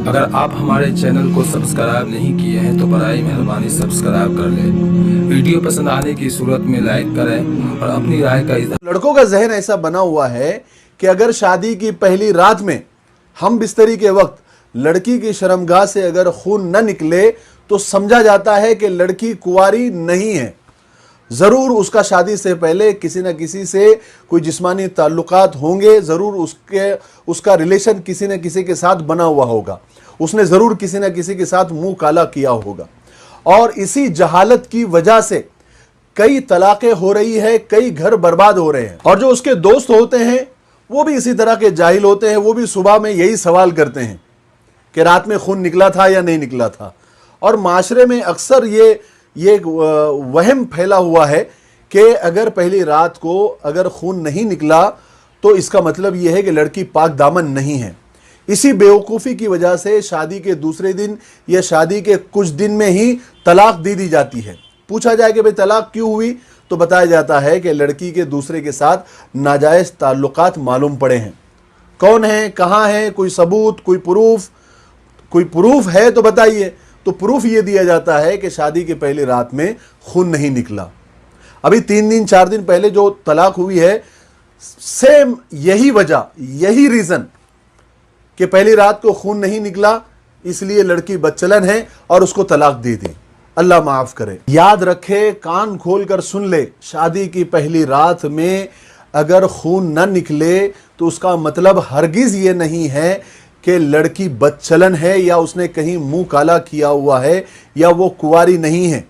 अगर आप हमारे चैनल को सब्सक्राइब नहीं किए हैं तो बराए मेहरबानी सब्सक्राइब कर लें। वीडियो पसंद आने की सूरत में लाइक करें और अपनी राय का इज़हार। लड़कों का जहन ऐसा बना हुआ है कि अगर शादी की पहली रात में हम बिस्तरी के वक्त लड़की की शर्मगाह से अगर खून न निकले तो समझा जाता है कि लड़की कुंवारी नहीं है। ज़रूर उसका शादी से पहले किसी न किसी से कोई जिस्मानी ताल्लुकात होंगे, ज़रूर उसका रिलेशन किसी न किसी के साथ बना हुआ होगा, उसने ज़रूर किसी न किसी के साथ मुंह काला किया होगा। और इसी जहालत की वजह से कई तलाक़ें हो रही है, कई घर बर्बाद हो रहे हैं। और जो उसके दोस्त होते हैं वो भी इसी तरह के जाहिल होते हैं, वो भी सुबह में यही सवाल करते हैं कि रात में खून निकला था या नहीं निकला था। और माशरे में अक्सर ये वहम फैला हुआ है कि अगर पहली रात को अगर खून नहीं निकला तो इसका मतलब यह है कि लड़की पाक दामन नहीं है। इसी बेवकूफ़ी की वजह से शादी के दूसरे दिन या शादी के कुछ दिन में ही तलाक दे दी जाती है। पूछा जाए कि भाई तलाक क्यों हुई तो बताया जाता है कि लड़की के दूसरे के साथ नाजायज़ ताल्लुकात मालूम पड़े हैं। कौन है, कहाँ है, कोई सबूत, कोई प्रूफ है तो बताइए। तो प्रूफ ये दिया जाता है कि शादी के पहली रात में खून नहीं निकला। अभी 3 दिन 4 दिन पहले जो तलाक हुई है, सेम यही वजह, यही रीज़न कि पहली रात को खून नहीं निकला, इसलिए लड़की बदचलन है और उसको तलाक दे दी। अल्लाह माफ़ करे। याद रखे, कान खोल कर सुन ले, शादी की पहली रात में अगर खून न निकले तो उसका मतलब हरगिज़ ये नहीं है कि लड़की बदचलन है या उसने कहीं मुंह काला किया हुआ है या वो कुंवारी नहीं है।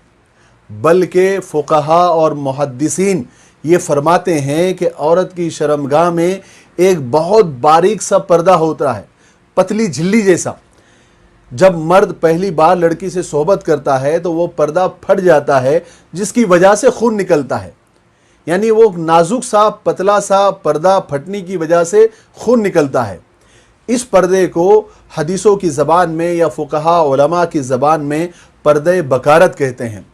बल्कि फुक़हा और मुहद्दिसीन ये फरमाते हैं कि औरत की शर्मगाह में एक बहुत बारीक सा पर्दा होता है, पतली झिल्ली जैसा। जब मर्द पहली बार लड़की से सोहबत करता है तो वो पर्दा फट जाता है, जिसकी वजह से खून निकलता है। यानी वो नाजुक सा पतला सा पर्दा फटने की वजह से खून निकलता है। इस पर्दे को हदीसों की ज़बान में या फुक़हा उलमा की ज़बान में पर्दे बकारत कहते हैं।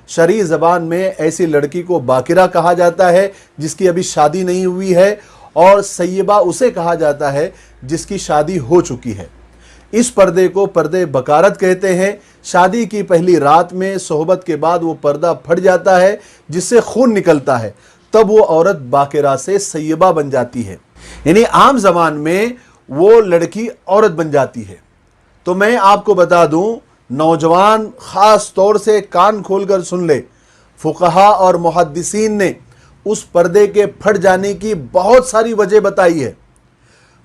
शरई ज़बान में ऐसी लड़की को बाकिरा कहा जाता है जिसकी अभी शादी नहीं हुई है, और सय्यबा उसे कहा जाता है जिसकी शादी हो चुकी है। इस पर्दे को पर्दे बकारत कहते हैं। शादी की पहली रात में सोहबत के बाद वो पर्दा फट जाता है जिससे खून निकलता है, तब वो औरत बाकिरा से सय्यबा बन जाती है। यानी आम ज़बान में वो लड़की औरत बन जाती है। तो मैं आपको बता दूं, नौजवान ख़ास तौर से कान खोलकर सुन ले, फुक़हा और मुहद्दिसीन ने उस पर्दे के फट जाने की बहुत सारी वजह बताई है।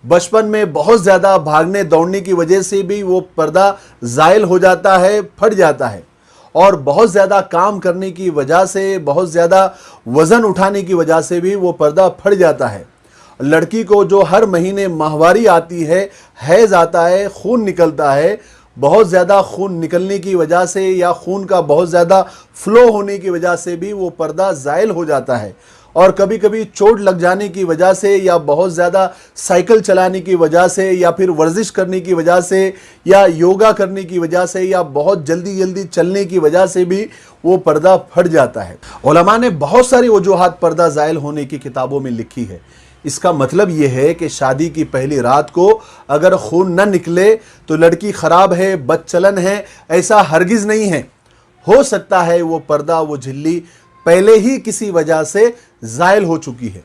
बचपन में बहुत ज़्यादा भागने दौड़ने की वजह से भी वो पर्दा ज़ायल हो जाता है, फट जाता है। और बहुत ज़्यादा काम करने की वजह से, बहुत ज़्यादा वज़न उठाने की वजह से भी वो पर्दा फट जाता है। लड़की को जो हर महीने माहवारी आती है, हैज़ आता है, खून निकलता है, बहुत ज़्यादा खून निकलने की वजह से या खून का बहुत ज़्यादा फ़्लो होने की वजह से भी वो पर्दा ज़ायल हो जाता है। और कभी कभी चोट लग जाने की वजह से या बहुत ज़्यादा साइकिल चलाने की वजह से या फिर वर्जिश करने की वजह से या योगा करने की वजह से या बहुत जल्दी जल्दी चलने की वजह से भी वो पर्दा फट जाता है। उलमा ने बहुत सारी वजूहात पर्दा ज़ायल होने की किताबों में लिखी है। इसका मतलब ये है कि शादी की पहली रात को अगर खून न निकले तो लड़की ख़राब है, बदचलन है, ऐसा हरगिज़ नहीं है। हो सकता है वो पर्दा, वो झिल्ली पहले ही किसी वजह से ज़ायल हो चुकी है।